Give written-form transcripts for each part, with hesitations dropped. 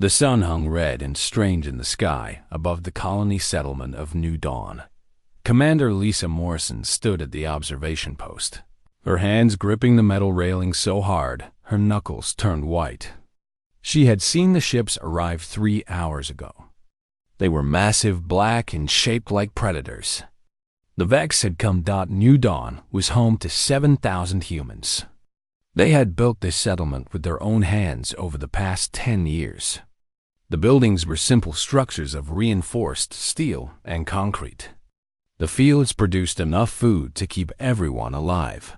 The sun hung red and strange in the sky above the colony settlement of New Dawn. Commander Lisa Morrison stood at the observation post, her hands gripping the metal railing so hard her knuckles turned white. She had seen the ships arrive 3 hours ago. They were massive, black, and shaped like predators. The Vex had come. New Dawn was home to 7,000 humans. They had built this settlement with their own hands over the past 10 years. The buildings were simple structures of reinforced steel and concrete. The fields produced enough food to keep everyone alive.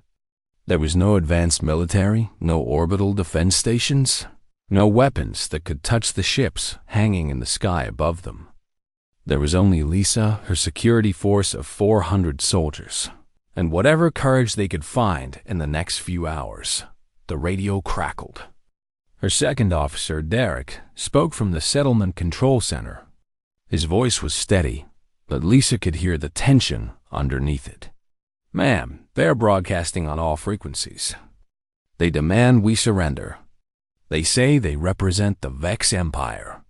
There was no advanced military, no orbital defense stations, no weapons that could touch the ships hanging in the sky above them. There was only Lisa, her security force of 400 soldiers, and whatever courage they could find in the next few hours. The radio crackled. Her second officer, Derek, spoke from the settlement control center. His voice was steady, but Lisa could hear the tension underneath it. "Ma'am, they're broadcasting on all frequencies. They demand we surrender. They say they represent the Vex Empire."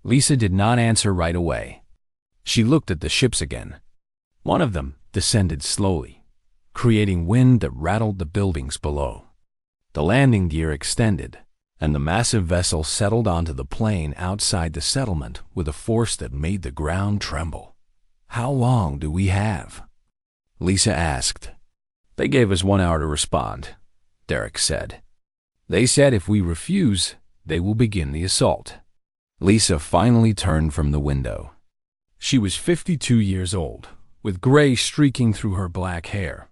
Lisa did not answer right away. She looked at the ships again. One of them descended slowly, creating wind that rattled the buildings below. The landing gear extended, and the massive vessel settled onto the plain outside the settlement with a force that made the ground tremble. "How long do we have?" Lisa asked. "They gave us 1 hour to respond," Derek said. "They said if we refuse, they will begin the assault." Lisa finally turned from the window. She was 52 years old, with gray streaking through her black hair.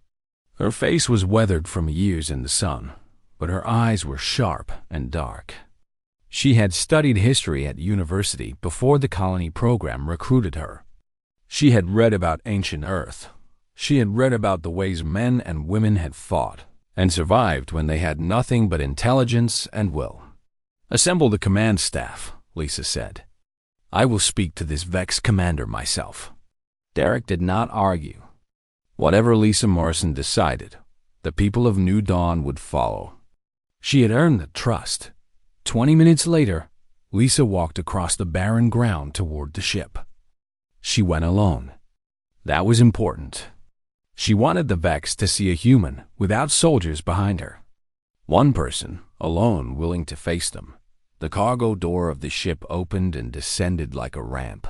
Her face was weathered from years in the sun, but her eyes were sharp and dark. She had studied history at university before the colony program recruited her. She had read about ancient Earth. She had read about the ways men and women had fought and survived when they had nothing but intelligence and will. "Assemble the command staff," Lisa said. "I will speak to this Vex commander myself." Derek did not argue. Whatever Lisa Morrison decided, the people of New Dawn would follow. She had earned the trust. 20 minutes later, Lisa walked across the barren ground toward the ship. She went alone. That was important. She wanted the Vex to see a human without soldiers behind her. One person, alone, willing to face them. The cargo door of the ship opened and descended like a ramp.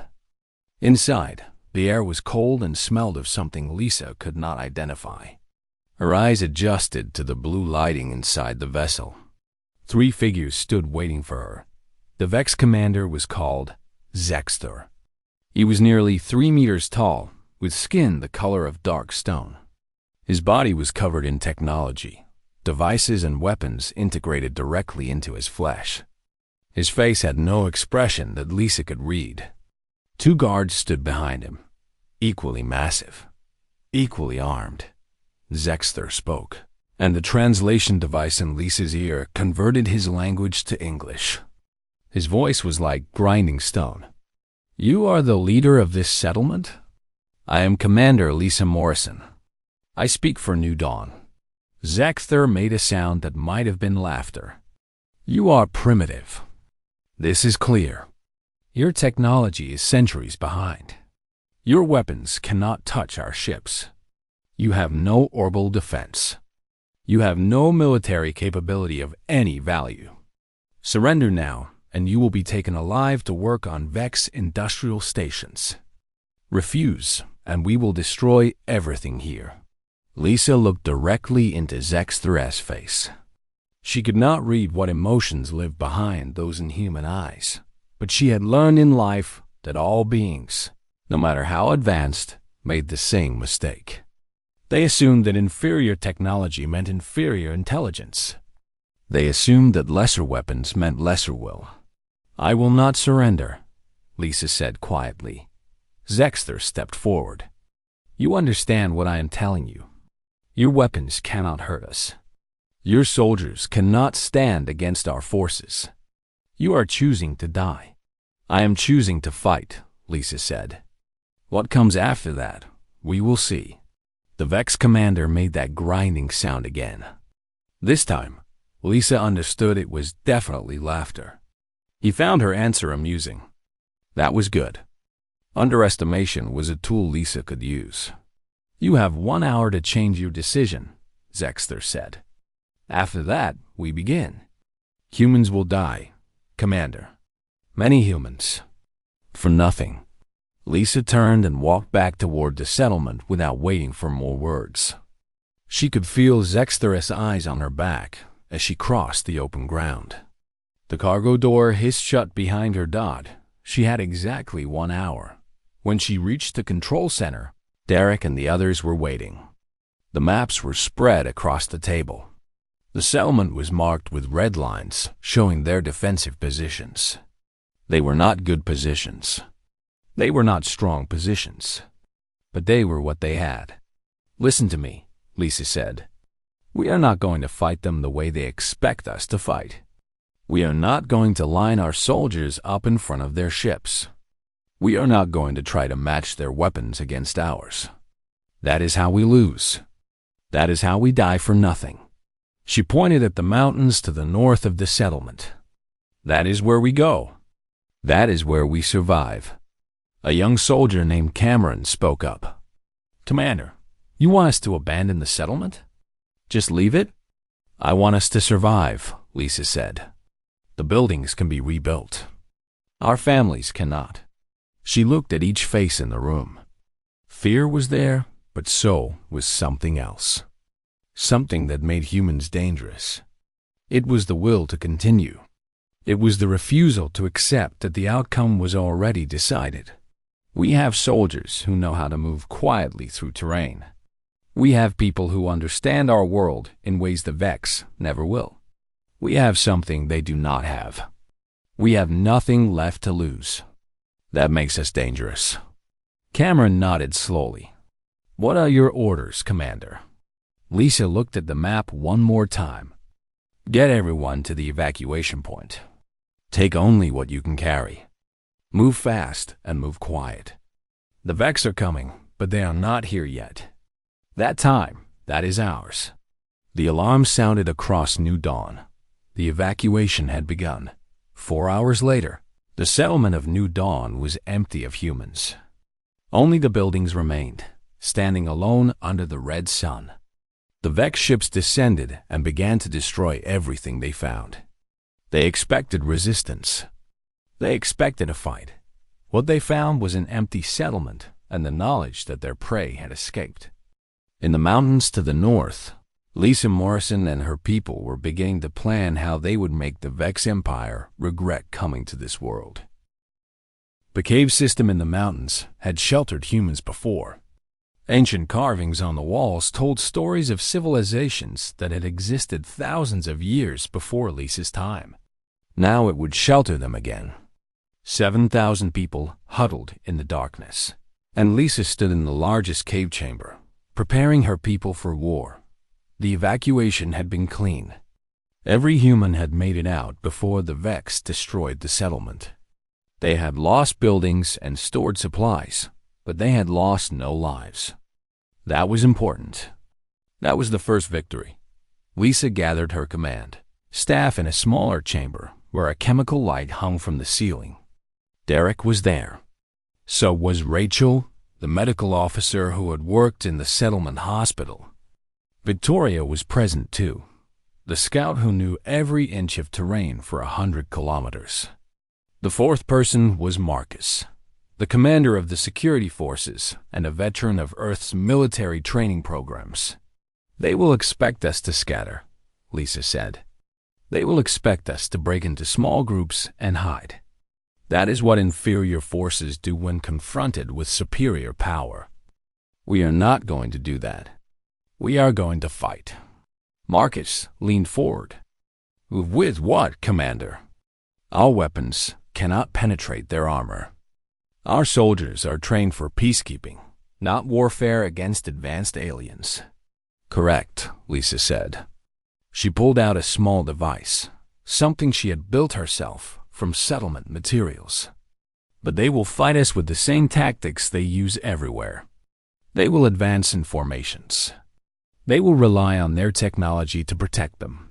Inside, the air was cold and smelled of something Lisa could not identify. Her eyes adjusted to the blue lighting inside the vessel. 3 figures stood waiting for her. The Vex commander was called Zexter. He was nearly 3 meters tall, with skin the color of dark stone. His body was covered in technology, devices and weapons integrated directly into his flesh. His face had no expression that Lisa could read. 2 guards stood behind him, equally massive, equally armed. Zexter spoke, and the translation device in Lisa's ear converted his language to English. His voice was like grinding stone. "You are the leader of this settlement? I am Commander Lisa Morrison. I speak for New Dawn." Zexter made a sound that might have been laughter. "You are primitive. This is clear. Your technology is centuries behind. Your weapons cannot touch our ships. You have no orbital defense. You have no military capability of any value. Surrender now, and you will be taken alive to work on Vex industrial stations. Refuse, and we will destroy everything here." Lisa looked directly into Zexter's face. She could not read what emotions lived behind those inhuman eyes, but she had learned in life that all beings, no matter how advanced, made the same mistake. They assumed that inferior technology meant inferior intelligence. They assumed that lesser weapons meant lesser will. "I will not surrender," Lisa said quietly. Zexter stepped forward. "You understand what I am telling you. Your weapons cannot hurt us. Your soldiers cannot stand against our forces. You are choosing to die." "I am choosing to fight," Lisa said. "What comes after that, we will see." The Vex commander made that grinding sound again. This time, Lisa understood it was definitely laughter. He found her answer amusing. That was good. Underestimation was a tool Lisa could use. You have 1 hour to change your decision, Zexter said. After that, we begin. Humans will die, Commander. Many humans. For nothing. Lisa turned and walked back toward the settlement without waiting for more words. She could feel Zexter's eyes on her back as she crossed the open ground. The cargo door hissed shut behind her. She had exactly 1 hour. When she reached the control center, Derek and the others were waiting. The maps were spread across the table. The settlement was marked with red lines showing their defensive positions. They were not good positions. They were not strong positions. But they were what they had. Listen to me, Lisa said. We are not going to fight them the way they expect us to fight. We are not going to line our soldiers up in front of their ships. We are not going to try to match their weapons against ours. That is how we lose. That is how we die for nothing. She pointed at the mountains to the north of the settlement. That is where we go. That is where we survive. A young soldier named Cameron spoke up. Commander, you want us to abandon the settlement? Just leave it? I want us to survive, Lisa said. The buildings can be rebuilt. Our families cannot. She looked at each face in the room. Fear was there, but so was something else. Something that made humans dangerous. It was the will to continue. It was the refusal to accept that the outcome was already decided. We have soldiers who know how to move quietly through terrain. We have people who understand our world in ways the Vex never will. We have something they do not have. We have nothing left to lose. That makes us dangerous. Cameron nodded slowly. What are your orders, Commander? Lisa looked at the map one more time. Get everyone to the evacuation point. Take only what you can carry. Move fast and move quiet. The Vex are coming, but they are not here yet. That time, that is ours. The alarm sounded across New Dawn. The evacuation had begun. 4 hours later, the settlement of New Dawn was empty of humans. Only the buildings remained, standing alone under the red sun. The Vex ships descended and began to destroy everything they found. They expected resistance. They expected a fight. What they found was an empty settlement and the knowledge that their prey had escaped. In the mountains to the north, Lisa Morrison and her people were beginning to plan how they would make the Vex Empire regret coming to this world. The cave system in the mountains had sheltered humans before. Ancient carvings on the walls told stories of civilizations that had existed thousands of years before Lisa's time. Now it would shelter them again. 7,000 people huddled in the darkness, and Lisa stood in the largest cave chamber, preparing her people for war. The evacuation had been clean. Every human had made it out before the Vex destroyed the settlement. They had lost buildings and stored supplies, but they had lost no lives. That was important. That was the first victory. Lisa gathered her command, staff in a smaller chamber where a chemical light hung from the ceiling. Derek was there. So was Rachel, the medical officer who had worked in the settlement hospital. Victoria was present too, the scout who knew every inch of terrain for 100 kilometers. The fourth person was Marcus, the commander of the security forces and a veteran of Earth's military training programs. They will expect us to scatter, Lisa said. They will expect us to break into small groups and hide. That is what inferior forces do when confronted with superior power. We are not going to do that. We are going to fight. Marcus leaned forward. With what, Commander? Our weapons cannot penetrate their armor. Our soldiers are trained for peacekeeping, not warfare against advanced aliens. Correct, Lisa said. She pulled out a small device, something she had built herself from settlement materials. But they will fight us with the same tactics they use everywhere. They will advance in formations. They will rely on their technology to protect them.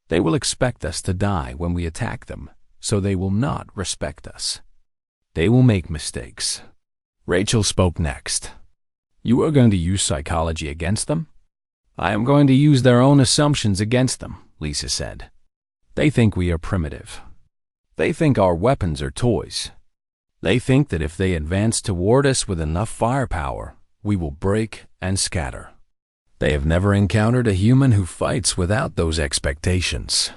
They will expect us to die when we attack them, so they will not respect us. They will make mistakes. Rachel spoke next. You are going to use psychology against them? I am going to use their own assumptions against them, Lisa said. They think we are primitive. They think our weapons are toys. They think that if they advance toward us with enough firepower, we will break and scatter. They have never encountered a human who fights without those expectations.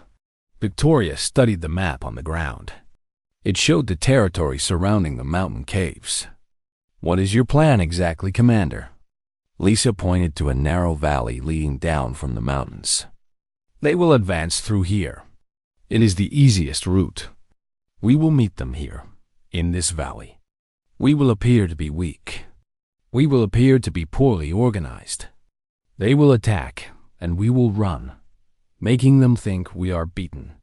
Victoria studied the map on the ground. It showed the territory surrounding the mountain caves. What is your plan exactly, Commander? Lisa pointed to a narrow valley leading down from the mountains. They will advance through here. It is the easiest route. We will meet them here, in this valley. We will appear to be weak. We will appear to be poorly organized. They will attack, and we will run, making them think we are beaten.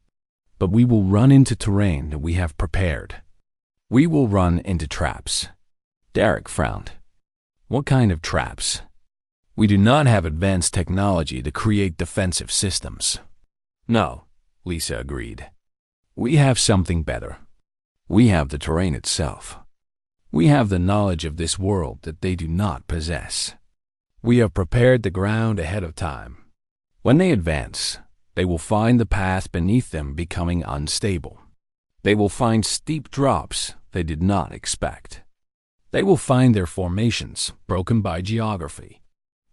But we will run into terrain that we have prepared. We will run into traps. Derek frowned. What kind of traps? We do not have advanced technology to create defensive systems. No, Lisa agreed. We have something better. We have the terrain itself. We have the knowledge of this world that they do not possess. We have prepared the ground ahead of time. When they advance, they will find the path beneath them becoming unstable. They will find steep drops they did not expect. They will find their formations broken by geography.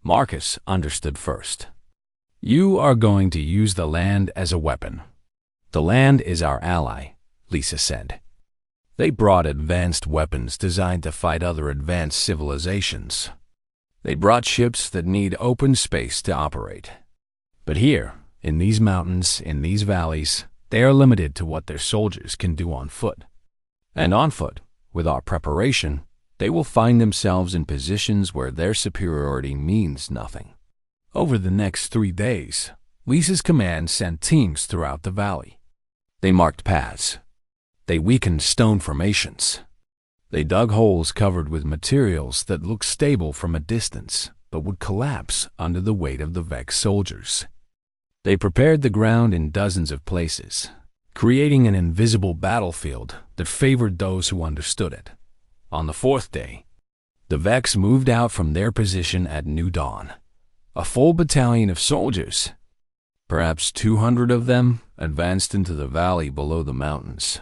Marcus understood first. You are going to use the land as a weapon. The land is our ally, Lisa said. They brought advanced weapons designed to fight other advanced civilizations. They brought ships that need open space to operate. But here, in these mountains, in these valleys, they are limited to what their soldiers can do on foot. And on foot, with our preparation, they will find themselves in positions where their superiority means nothing. Over the next 3 days, Lisa's command sent teams throughout the valley. They marked paths. They weakened stone formations. They dug holes covered with materials that looked stable from a distance, but would collapse under the weight of the Vex soldiers. They prepared the ground in dozens of places, creating an invisible battlefield that favored those who understood it. On the 4th day, the Vex moved out from their position at new dawn. A full battalion of soldiers, perhaps 200 of them, advanced into the valley below the mountains.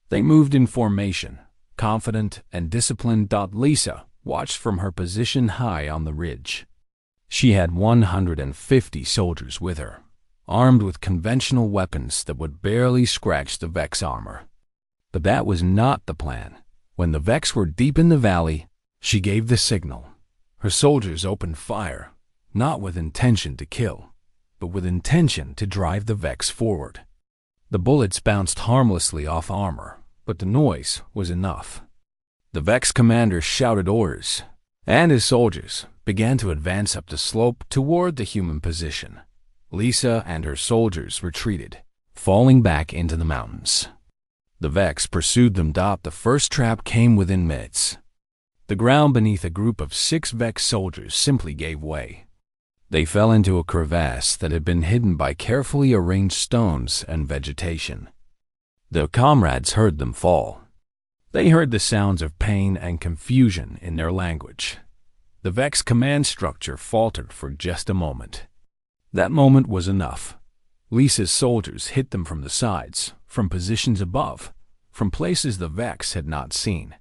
They moved in formation, confident and disciplined. Lisa watched from her position high on the ridge. She had 150 soldiers with her, armed with conventional weapons that would barely scratch the Vex armor. But that was not the plan. When the Vex were deep in the valley, she gave the signal. Her soldiers opened fire, not with intention to kill, but with intention to drive the Vex forward. The bullets bounced harmlessly off armor, but the noise was enough. The Vex commander shouted orders, and his soldiers began to advance up the slope toward the human position. Lisa and her soldiers retreated, falling back into the mountains. The Vex pursued them. The first trap came within minutes. The ground beneath a group of 6 Vex soldiers simply gave way. They fell into a crevasse that had been hidden by carefully arranged stones and vegetation. Their comrades heard them fall. They heard the sounds of pain and confusion in their language. The Vex command structure faltered for just a moment. That moment was enough. Lisa's soldiers hit them from the sides, from positions above, from places the Vex had not seen.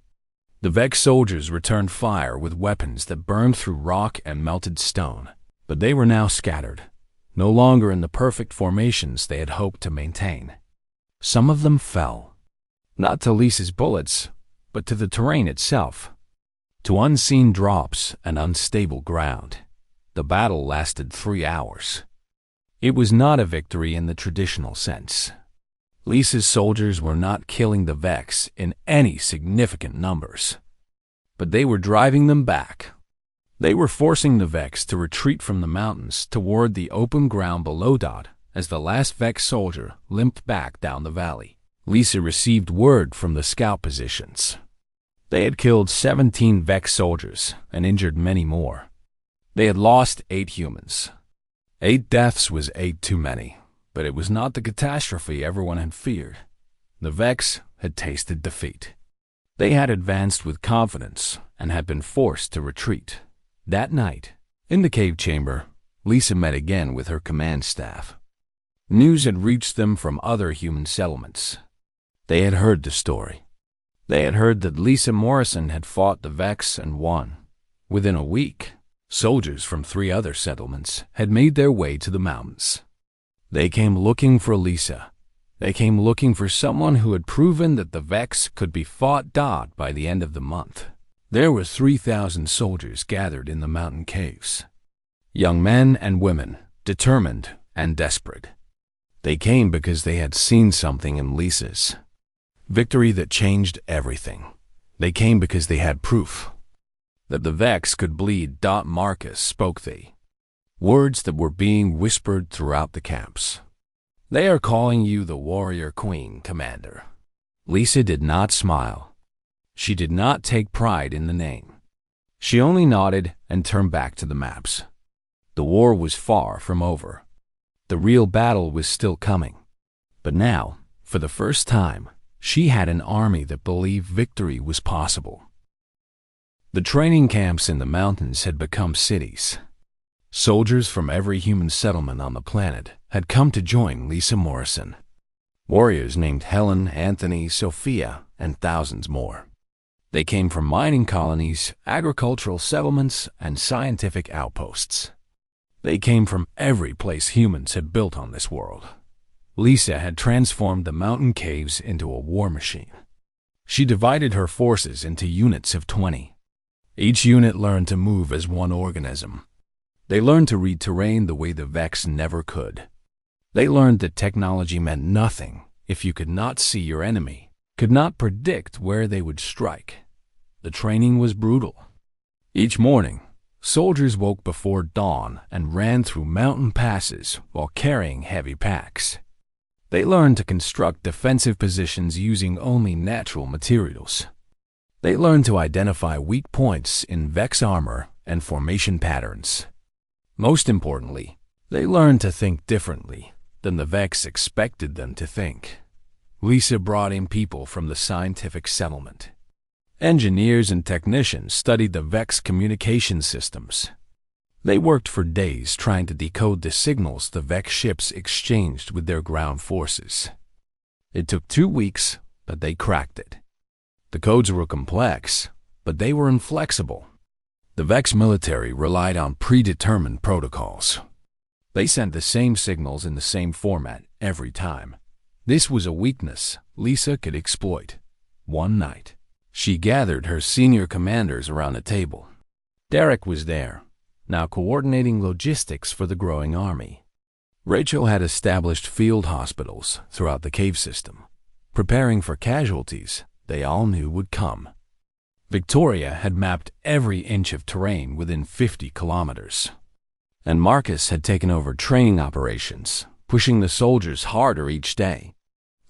The Vex soldiers returned fire with weapons that burned through rock and melted stone, but they were now scattered, no longer in the perfect formations they had hoped to maintain. Some of them fell, not to Lisa's bullets, but to the terrain itself, to unseen drops and unstable ground. The battle lasted 3 hours. It was not a victory in the traditional sense. Lisa's soldiers were not killing the Vex in any significant numbers, but they were driving them back. They were forcing the Vex to retreat from the mountains toward the open ground below. As the last Vex soldier limped back down the valley, Lisa received word from the scout positions. They had killed 17 Vex soldiers and injured many more. They had lost 8 humans. 8 deaths was 8 too many, but it was not the catastrophe everyone had feared. The Vex had tasted defeat. They had advanced with confidence and had been forced to retreat. That night, in the cave chamber, Lisa met again with her command staff. News had reached them from other human settlements. They had heard the story. They had heard that Lisa Morrison had fought the Vex and won. Within a week, soldiers from 3 other settlements had made their way to the mountains. They came looking for Lisa. They came looking for someone who had proven that the Vex could be fought by the end of the month. There were 3,000 soldiers gathered in the mountain caves. Young men and women, determined and desperate. They came because they had seen something in Lisa's victory that changed everything. They came because they had proof that the Vex could bleed. Marcus spoke words that were being whispered throughout the camps. They are calling you the warrior queen, Commander. Lisa did not smile. She did not take pride in the name. She only nodded and turned back to the maps. The war was far from over. The real battle was still coming. But now, for the first time, she had an army that believed victory was possible. The training camps in the mountains had become cities. Soldiers from every human settlement on the planet had come to join Lisa Morrison. Warriors named Helen, Anthony, Sophia, and thousands more. They came from mining colonies, agricultural settlements, and scientific outposts. They came from every place humans had built on this world. Lisa had transformed the mountain caves into a war machine. She divided her forces into units of 20. Each unit learned to move as one organism. They learned to read terrain the way the Vex never could. They learned that technology meant nothing if you could not see your enemy, could not predict where they would strike. The training was brutal. Each morning, soldiers woke before dawn and ran through mountain passes while carrying heavy packs. They learned to construct defensive positions using only natural materials. They learned to identify weak points in Vex armor and formation patterns. Most importantly, they learned to think differently than the Vex expected them to think. Lisa brought in people from the scientific settlement. Engineers and technicians studied the Vex communication systems. They worked for days trying to decode the signals the Vex ships exchanged with their ground forces. It took 2 weeks, but they cracked it. The codes were complex, but they were inflexible. The Vex military relied on predetermined protocols. They sent the same signals in the same format every time. This was a weakness Lisa could exploit. One night, she gathered her senior commanders around a table. Derek was there, now coordinating logistics for the growing army. Rachel had established field hospitals throughout the cave system, preparing for casualties they all knew would come. Victoria had mapped every inch of terrain within 50 kilometers. And Marcus had taken over training operations, pushing the soldiers harder each day.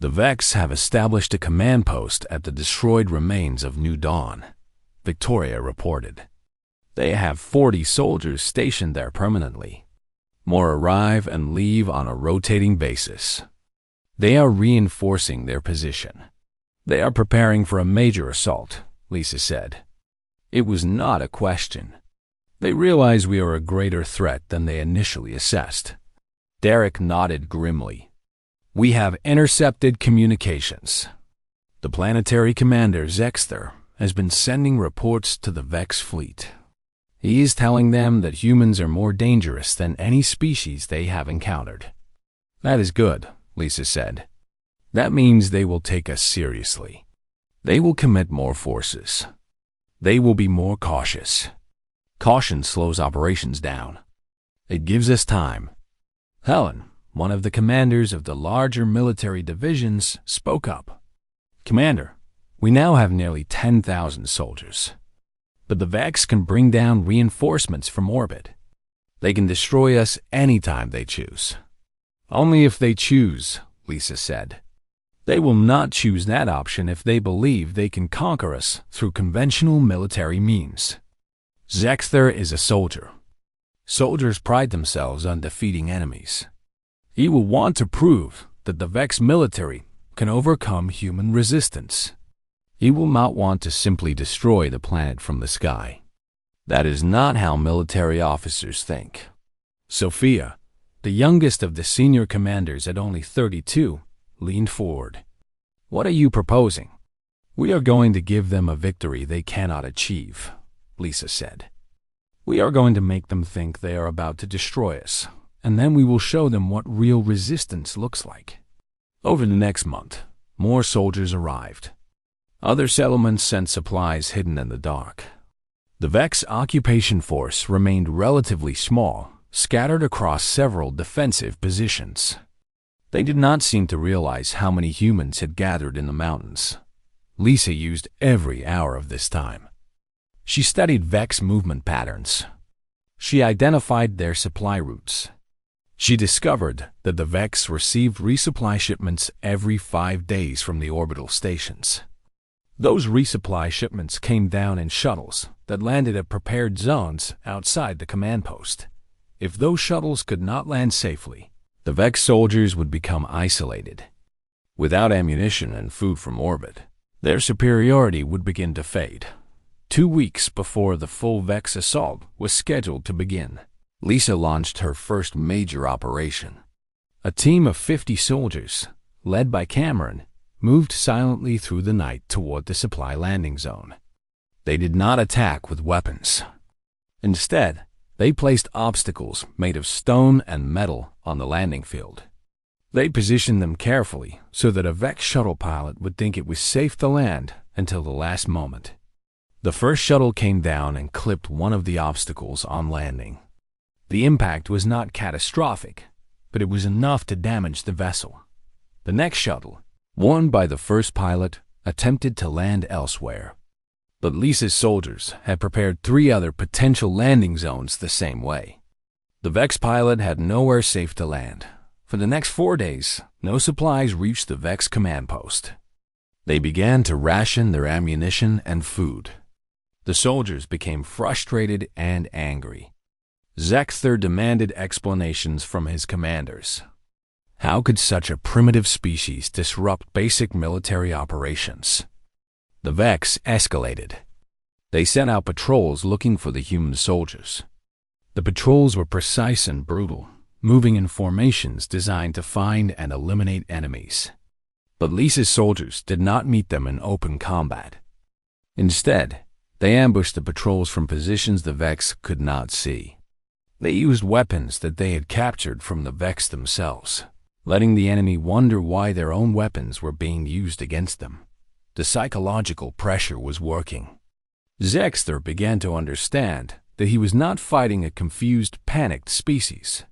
The Vex have established a command post at the destroyed remains of New Dawn, Victoria reported. They have 40 soldiers stationed there permanently. More arrive and leave on a rotating basis. They are reinforcing their position. They are preparing for a major assault, Lisa said. It was not a question. They realize we are a greater threat than they initially assessed. Derek nodded grimly. We have intercepted communications. The planetary commander, Zexter, has been sending reports to the Vex fleet. He is telling them that humans are more dangerous than any species they have encountered. That is good, Lisa said. That means they will take us seriously. They will commit more forces. They will be more cautious. Caution slows operations down. It gives us time. Helen, one of the commanders of the larger military divisions, spoke up. Commander, we now have nearly 10,000 soldiers. But the Vex can bring down reinforcements from orbit. They can destroy us anytime they choose. Only if they choose, Lisa said. They will not choose that option if they believe they can conquer us through conventional military means. Zexter is a soldier. Soldiers pride themselves on defeating enemies. He will want to prove that the Vex military can overcome human resistance. He will not want to simply destroy the planet from the sky. That is not how military officers think. Sophia, the youngest of the senior commanders at only 32, leaned forward. "What are you proposing?" "We are going to give them a victory they cannot achieve," Lisa said. "We are going to make them think they are about to destroy us, and then we will show them what real resistance looks like." Over the next month, more soldiers arrived. Other settlements sent supplies hidden in the dark. The Vex occupation force remained relatively small, scattered across several defensive positions. They did not seem to realize how many humans had gathered in the mountains. Lisa used every hour of this time. She studied Vex movement patterns. She identified their supply routes. She discovered that the Vex received resupply shipments every 5 days from the orbital stations. Those resupply shipments came down in shuttles that landed at prepared zones outside the command post. If those shuttles could not land safely, the Vex soldiers would become isolated. Without ammunition and food from orbit, their superiority would begin to fade. 2 weeks before the full Vex assault was scheduled to begin, Lisa launched her first major operation. A team of 50 soldiers, led by Cameron, moved silently through the night toward the supply landing zone. They did not attack with weapons. Instead, they placed obstacles made of stone and metal on the landing field. They positioned them carefully so that a Vex shuttle pilot would think it was safe to land until the last moment. The first shuttle came down and clipped one of the obstacles on landing. The impact was not catastrophic, but it was enough to damage the vessel. The next shuttle, warned by the first pilot, attempted to land elsewhere. But Lisa's soldiers had prepared 3 other potential landing zones the same way. The Vex pilot had nowhere safe to land. For the next 4 days, no supplies reached the Vex command post. They began to ration their ammunition and food. The soldiers became frustrated and angry. Zexter demanded explanations from his commanders. How could such a primitive species disrupt basic military operations? The Vex escalated. They sent out patrols looking for the human soldiers. The patrols were precise and brutal, moving in formations designed to find and eliminate enemies. But Lisa's soldiers did not meet them in open combat. Instead, they ambushed the patrols from positions the Vex could not see. They used weapons that they had captured from the Vex themselves, letting the enemy wonder why their own weapons were being used against them. The psychological pressure was working. Zexter began to understand that he was not fighting a confused, panicked species.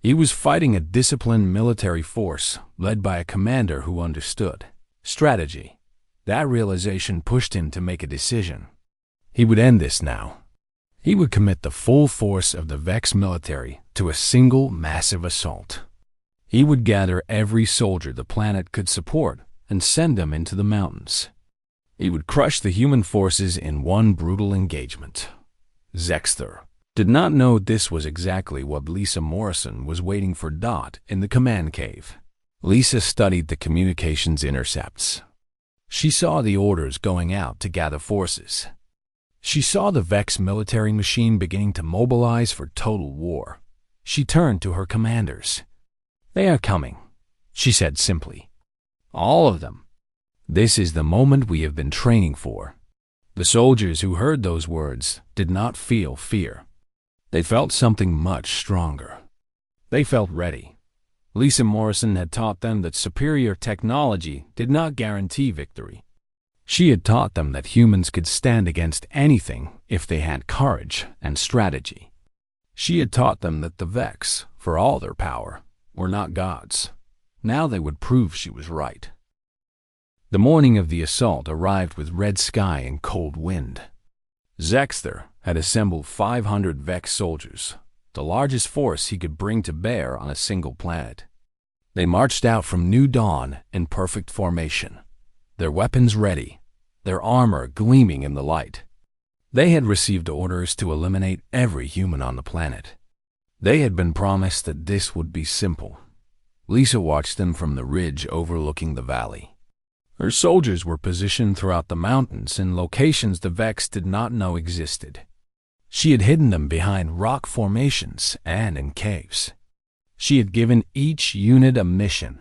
He was fighting a disciplined military force led by a commander who understood strategy. That realization pushed him to make a decision. He would end this now. He would commit the full force of the Vex military to a single massive assault. He would gather every soldier the planet could support and send them into the mountains. He would crush the human forces in one brutal engagement. Zexter did not know this was exactly what Lisa Morrison was waiting for in the command cave. Lisa studied the communications intercepts. She saw the orders going out to gather forces. She saw the Vex military machine beginning to mobilize for total war. She turned to her commanders. "They are coming," she said simply. "All of them. This is the moment we have been training for." The soldiers who heard those words did not feel fear. They felt something much stronger. They felt ready. Lisa Morrison had taught them that superior technology did not guarantee victory. She had taught them that humans could stand against anything if they had courage and strategy. She had taught them that the Vex, for all their power, were not gods. Now they would prove she was right. The morning of the assault arrived with red sky and cold wind. Zexter had assembled 500 Vex soldiers, the largest force he could bring to bear on a single planet. They marched out from New Dawn in perfect formation, their weapons ready, their armor gleaming in the light. They had received orders to eliminate every human on the planet. They had been promised that this would be simple. Lisa watched them from the ridge overlooking the valley. Her soldiers were positioned throughout the mountains in locations the Vex did not know existed. She had hidden them behind rock formations and in caves. She had given each unit a mission.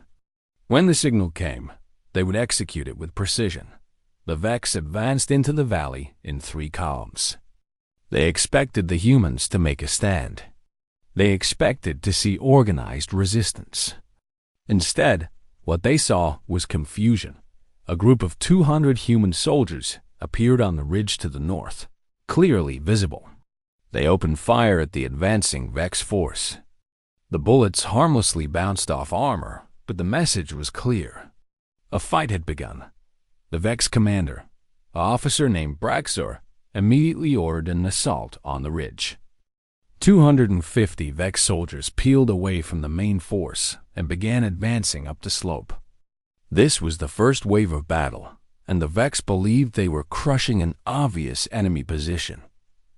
When the signal came, they would execute it with precision. The Vex advanced into the valley in 3 columns. They expected the humans to make a stand. They expected to see organized resistance. Instead, what they saw was confusion. A group of 200 human soldiers appeared on the ridge to the north, clearly visible. They opened fire at the advancing Vex force. The bullets harmlessly bounced off armor, but the message was clear. A fight had begun. The Vex commander, an officer named Braxor, immediately ordered an assault on the ridge. 250 Vex soldiers peeled away from the main force and began advancing up the slope. This was the first wave of battle, and the Vex believed they were crushing an obvious enemy position.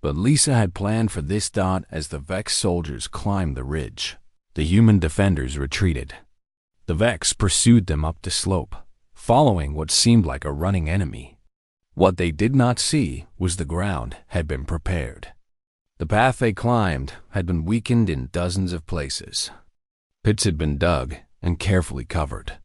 But Lisa had planned for this dot as the Vex soldiers climbed the ridge. The human defenders retreated. The Vex pursued them up the slope, following what seemed like a running enemy. What they did not see was the ground had been prepared. The path they climbed had been weakened in dozens of places. Pits had been dug and carefully covered.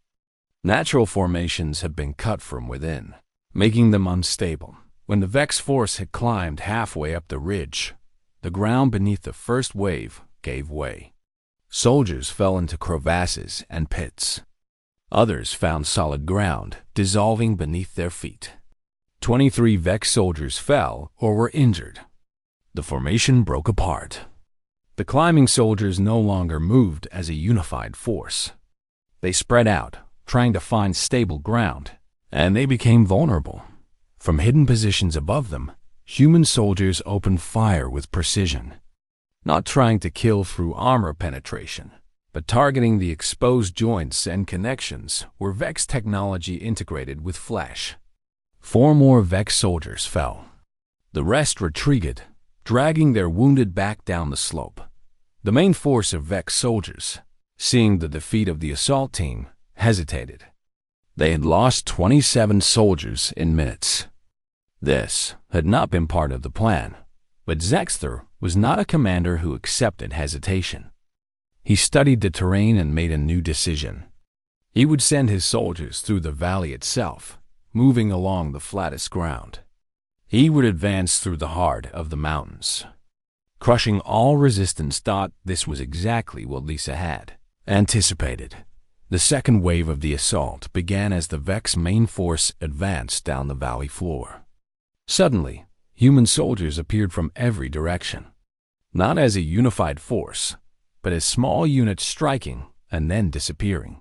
Natural formations had been cut from within, making them unstable. When the Vex force had climbed halfway up the ridge, the ground beneath the first wave gave way. Soldiers fell into crevasses and pits. Others found solid ground, dissolving beneath their feet. 23 Vex soldiers fell or were injured. The formation broke apart. The climbing soldiers no longer moved as a unified force. They spread out, trying to find stable ground, and they became vulnerable. From hidden positions above them, human soldiers opened fire with precision, not trying to kill through armor penetration, but targeting the exposed joints and connections where Vex technology integrated with flesh. 4 more Vex soldiers fell. The rest retreated, dragging their wounded back down the slope. The main force of Vex soldiers, seeing the defeat of the assault team, hesitated. They had lost 27 soldiers in minutes. This had not been part of the plan, but Zexter was not a commander who accepted hesitation. He studied the terrain and made a new decision. He would send his soldiers through the valley itself, moving along the flattest ground. He would advance through the heart of the mountains, crushing all resistance. This was exactly what Lisa had anticipated. The second wave of the assault began as the Vex main force advanced down the valley floor. Suddenly, human soldiers appeared from every direction, not as a unified force, but as small units striking and then disappearing.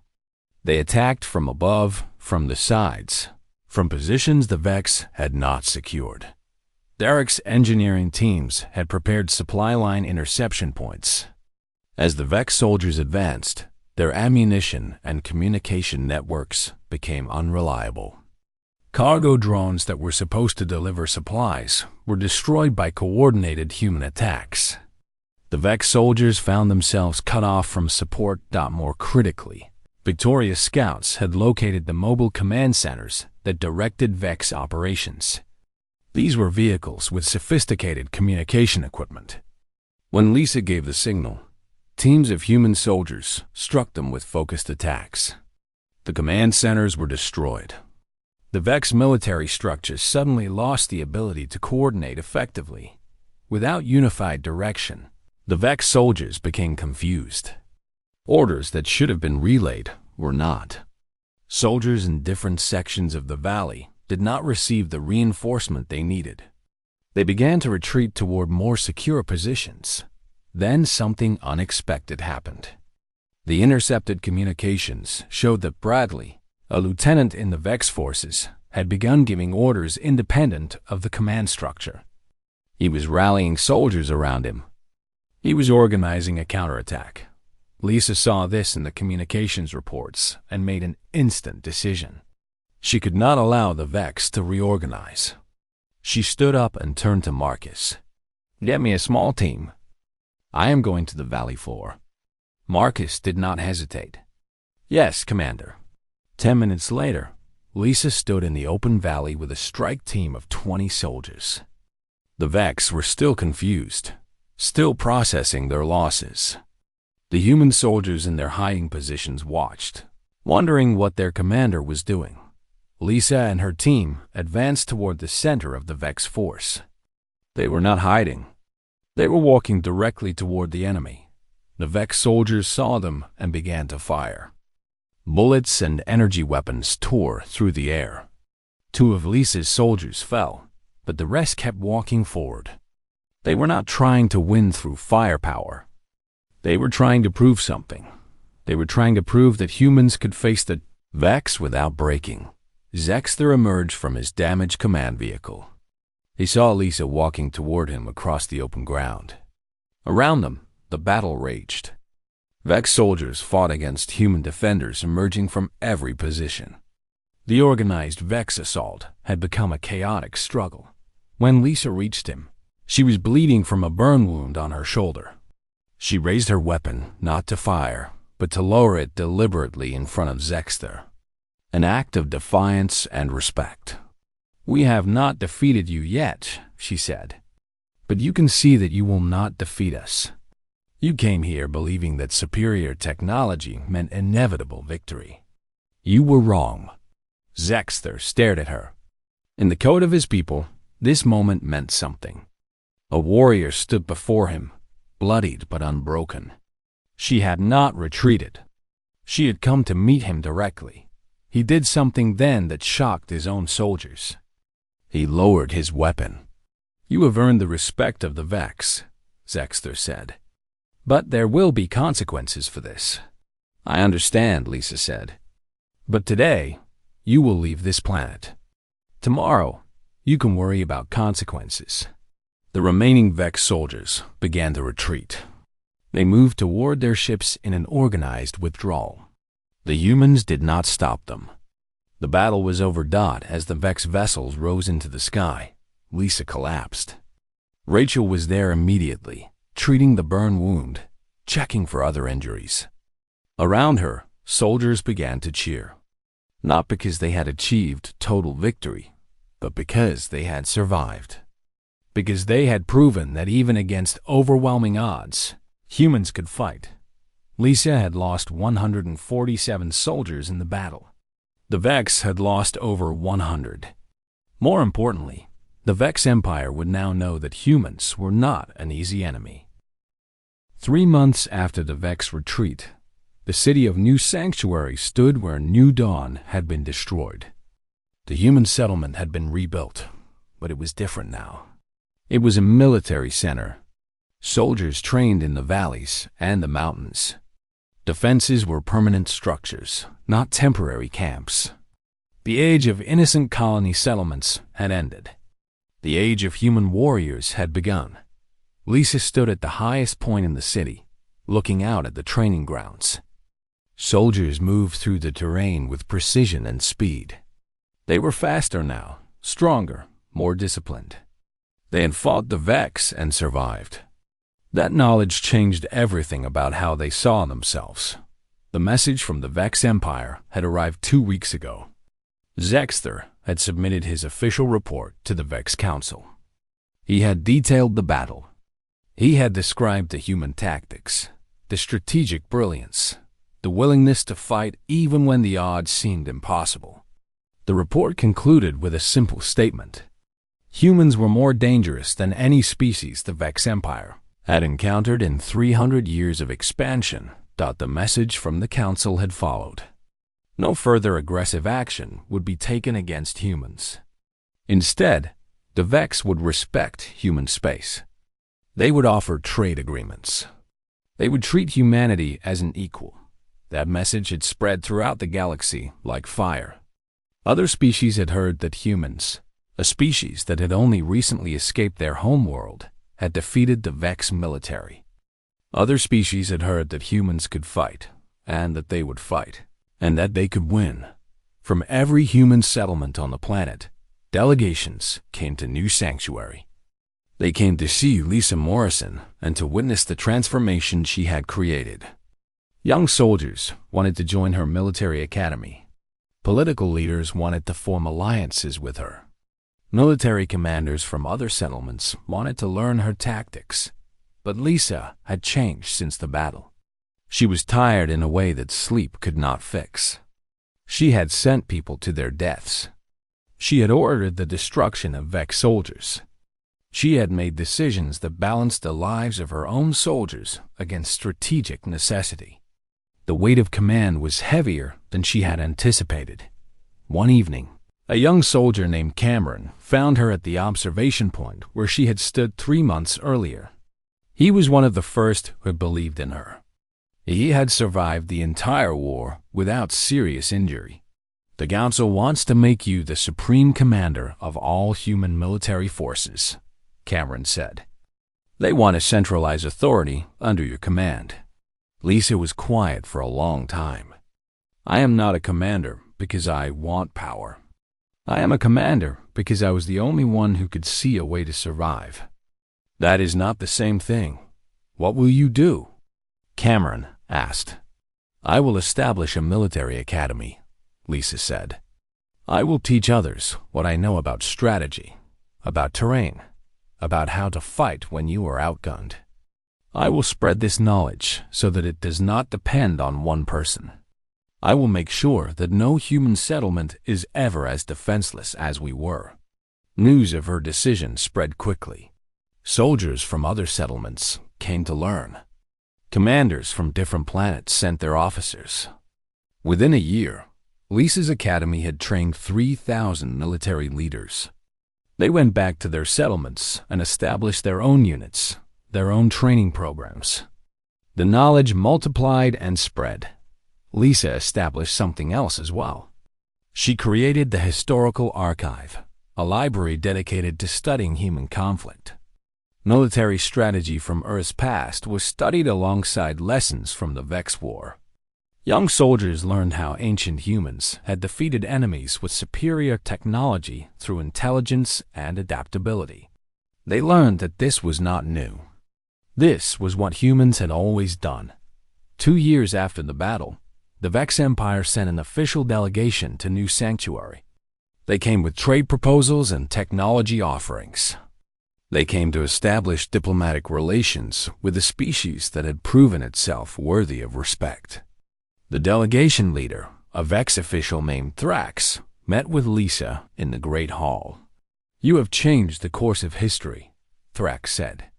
They attacked from above, from the sides, from positions the Vex had not secured. Derek's engineering teams had prepared supply line interception points. As the Vex soldiers advanced, their ammunition and communication networks became unreliable. Cargo drones that were supposed to deliver supplies were destroyed by coordinated human attacks. The Vex soldiers found themselves cut off from support. More critically, Victoria's scouts had located the mobile command centers that directed Vex operations. These were vehicles with sophisticated communication equipment. When Lisa gave the signal, teams of human soldiers struck them with focused attacks. The command centers were destroyed. The Vex military structures suddenly lost the ability to coordinate effectively. Without unified direction, the Vex soldiers became confused. Orders that should have been relayed were not. Soldiers in different sections of the valley did not receive the reinforcement they needed. They began to retreat toward more secure positions. Then something unexpected happened. The intercepted communications showed that Bradley, a lieutenant in the Vex forces, had begun giving orders independent of the command structure. He was rallying soldiers around him. He was organizing a counterattack. Lisa saw this in the communications reports and made an instant decision. She could not allow the Vex to reorganize. She stood up and turned to Marcus. "Get me a small team. I am going to the valley floor." Marcus did not hesitate. Yes, Commander. 10 minutes later, Lisa stood in the open valley with a strike team of 20 soldiers. The Vex were still confused, still processing their losses. The human soldiers in their hiding positions watched, wondering what their commander was doing. Lisa and her team advanced toward the center of the Vex force. They were not hiding. They were walking directly toward the enemy. The Vex soldiers saw them and began to fire. Bullets and energy weapons tore through the air. 2 of Lisa's soldiers fell, but the rest kept walking forward. They were not trying to win through firepower. They were trying to prove something. They were trying to prove that humans could face the Vex without breaking. Zexter emerged from his damaged command vehicle. He saw Lisa walking toward him across the open ground. Around them, the battle raged. Vex soldiers fought against human defenders emerging from every position. The organized Vex assault had become a chaotic struggle. When Lisa reached him, she was bleeding from a burn wound on her shoulder. She raised her weapon not to fire, but to lower it deliberately in front of Zexter. An act of defiance and respect. "We have not defeated you yet," she said. "But you can see that you will not defeat us. You came here believing that superior technology meant inevitable victory. You were wrong." Zexter stared at her. In the code of his people, this moment meant something. A warrior stood before him, bloodied but unbroken. She had not retreated. She had come to meet him directly. He did something then that shocked his own soldiers. He lowered his weapon. "You have earned the respect of the Vex," Zexter said. "But there will be consequences for this." "I understand," Lisa said. "But today, you will leave this planet. Tomorrow, you can worry about consequences." The remaining Vex soldiers began to retreat. They moved toward their ships in an organized withdrawal. The humans did not stop them. The battle was overdone as the Vex vessels rose into the sky. Lisa collapsed. Rachel was there immediately, treating the burn wound, checking for other injuries. Around her, soldiers began to cheer. Not because they had achieved total victory, but because they had survived. Because they had proven that even against overwhelming odds, humans could fight. Lisa had lost 147 soldiers in the battle. The Vex had lost over 100. More importantly, the Vex Empire would now know that humans were not an easy enemy. 3 months after the Vex retreat, the city of New Sanctuary stood where New Dawn had been destroyed. The human settlement had been rebuilt, but it was different now. It was a military center. Soldiers trained in the valleys and the mountains. Defenses were permanent structures, not temporary camps. The age of innocent colony settlements had ended. The age of human warriors had begun. Lisa stood at the highest point in the city, looking out at the training grounds. Soldiers moved through the terrain with precision and speed. They were faster now, stronger, more disciplined. They had fought the Vex and survived. That knowledge changed everything about how they saw themselves. The message from the Vex Empire had arrived 2 weeks ago. Zexter had submitted his official report to the Vex Council. He had detailed the battle. He had described the human tactics, the strategic brilliance, the willingness to fight even when the odds seemed impossible. The report concluded with a simple statement. Humans were more dangerous than any species the Vex Empire had encountered in 300 years of expansion. The message from the Council had followed. No further aggressive action would be taken against humans. Instead, the Vex would respect human space. They would offer trade agreements. They would treat humanity as an equal. That message had spread throughout the galaxy like fire. Other species had heard that humans, a species that had only recently escaped their homeworld, had defeated the Vex military. Other species had heard that humans could fight, and that they would fight, and that they could win. From every human settlement on the planet, delegations came to New Sanctuary. They came to see Lisa Morrison and to witness the transformation she had created. Young soldiers wanted to join her military academy. Political leaders wanted to form alliances with her. Military commanders from other settlements wanted to learn her tactics. But Lisa had changed since the battle. She was tired in a way that sleep could not fix. She had sent people to their deaths. She had ordered the destruction of Vex soldiers. She had made decisions that balanced the lives of her own soldiers against strategic necessity. The weight of command was heavier than she had anticipated. One evening, a young soldier named Cameron found her at the observation point where she had stood 3 months earlier. He was one of the first who had believed in her. He had survived the entire war without serious injury. "The Council wants to make you the supreme commander of all human military forces," Cameron said. "They want to centralize authority under your command." Lisa was quiet for a long time. "I am not a commander because I want power. I am a commander because I was the only one who could see a way to survive." "That is not the same thing. What will you do?" Cameron asked. "I will establish a military academy," Lisa said. "I will teach others what I know about strategy, about terrain, about how to fight when you are outgunned. I will spread this knowledge so that it does not depend on one person. I will make sure that no human settlement is ever as defenseless as we were." News of her decision spread quickly. Soldiers from other settlements came to learn. Commanders from different planets sent their officers. Within a year, Lisa's academy had trained 3,000 military leaders. They went back to their settlements and established their own units, their own training programs. The knowledge multiplied and spread. Lisa established something else as well. She created the Historical Archive, a library dedicated to studying human conflict. Military strategy from Earth's past was studied alongside lessons from the Vex War. Young soldiers learned how ancient humans had defeated enemies with superior technology through intelligence and adaptability. They learned that this was not new. This was what humans had always done. 2 years after the battle, the Vex Empire sent an official delegation to New Sanctuary. They came with trade proposals and technology offerings. They came to establish diplomatic relations with a species that had proven itself worthy of respect. The delegation leader, a Vex official named Thrax, met with Lisa in the Great Hall. "You have changed the course of history," Thrax said.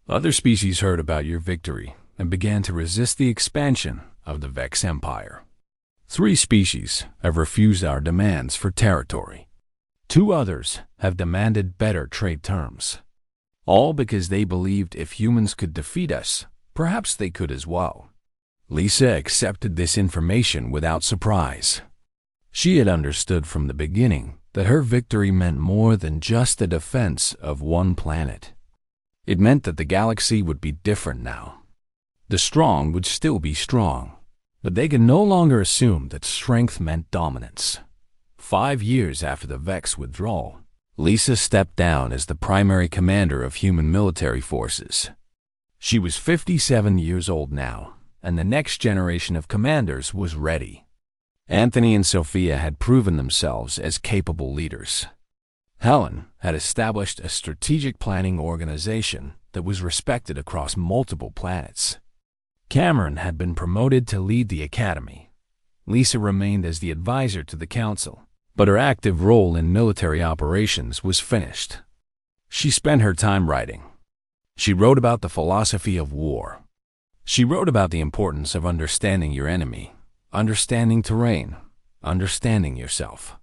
"Other species heard about your victory and began to resist the expansion of the Vex Empire. 3 species have refused our demands for territory. 2 others have demanded better trade terms. All because they believed if humans could defeat us, perhaps they could as well." Lisa accepted this information without surprise. She had understood from the beginning that her victory meant more than just the defense of one planet. It meant that the galaxy would be different now. The strong would still be strong, but they could no longer assume that strength meant dominance. 5 years after the Vex withdrawal, Lisa stepped down as the primary commander of human military forces. She was 57 years old now, and the next generation of commanders was ready. Anthony and Sophia had proven themselves as capable leaders. Helen had established a strategic planning organization that was respected across multiple planets. Cameron had been promoted to lead the academy. Lisa remained as the advisor to the council, but her active role in military operations was finished. She spent her time writing. She wrote about the philosophy of war. She wrote about the importance of understanding your enemy, understanding terrain, understanding yourself.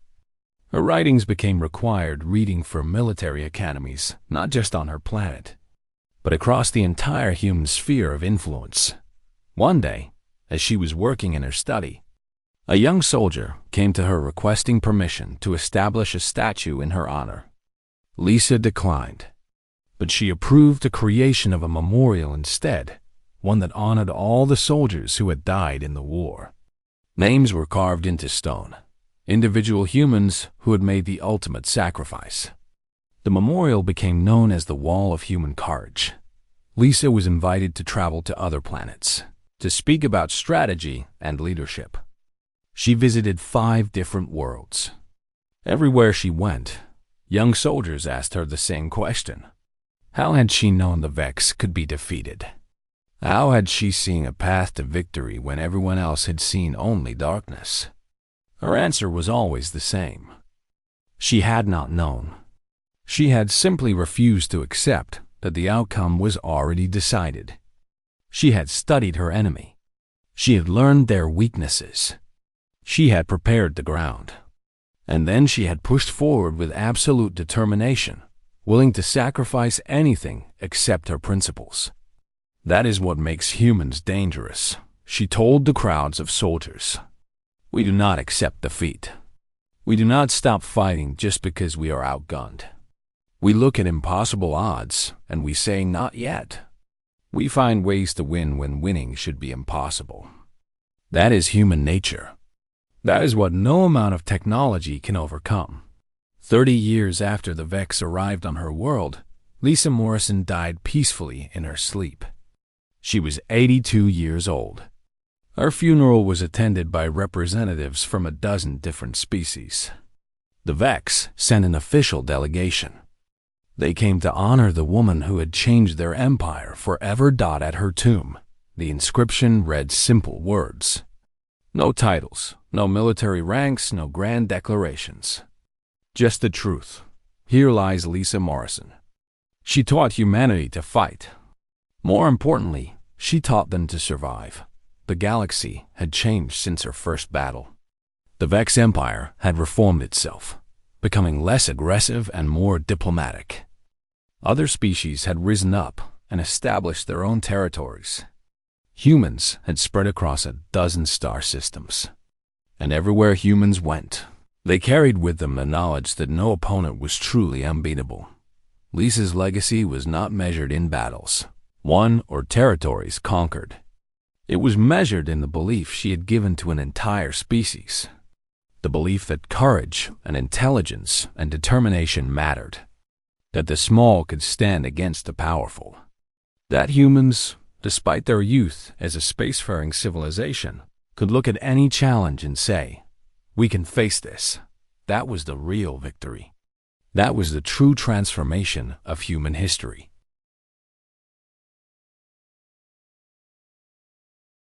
Her writings became required reading for military academies, not just on her planet, but across the entire human sphere of influence. One day, as she was working in her study, a young soldier came to her requesting permission to establish a statue in her honor. Lisa declined, but she approved the creation of a memorial instead, one that honored all the soldiers who had died in the war. Names were carved into stone, individual humans who had made the ultimate sacrifice. The memorial became known as the Wall of Human Courage. Lisa was invited to travel to other planets. to speak about strategy and leadership. She visited 5 different worlds. Everywhere she went, young soldiers asked her the same question. How had she known the Vex could be defeated? How had she seen a path to victory when everyone else had seen only darkness? Her answer was always the same. She had not known. She had simply refused to accept that the outcome was already decided. She had studied her enemy. She had learned their weaknesses. She had prepared the ground. And then she had pushed forward with absolute determination, willing to sacrifice anything except her principles. That is what makes humans dangerous, she told the crowds of soldiers. We do not accept defeat. We do not stop fighting just because we are outgunned. We look at impossible odds and we say not yet. We find ways to win when winning should be impossible. That is human nature. That is what no amount of technology can overcome. 30 years after the Vex arrived on her world, Lisa Morrison died peacefully in her sleep. She was 82 years old. Her funeral was attended by representatives from a dozen different species. The Vex sent an official delegation. They came to honor the woman who had changed their empire forever. At her tomb, the inscription read simple words. No titles, no military ranks, no grand declarations. Just the truth. Here lies Lisa Morrison. She taught humanity to fight. More importantly, she taught them to survive. The galaxy had changed since her first battle. The Vex Empire had reformed itself, becoming less aggressive and more diplomatic. Other species had risen up and established their own territories. Humans had spread across a dozen star systems. And everywhere humans went, they carried with them the knowledge that no opponent was truly unbeatable. Lisa's legacy was not measured in battles, won, or territories conquered. It was measured in the belief she had given to an entire species. The belief that courage and intelligence and determination mattered. That the small could stand against the powerful. That humans, despite their youth as a spacefaring civilization, could look at any challenge and say, "We can face this." That was the real victory. That was the true transformation of human history.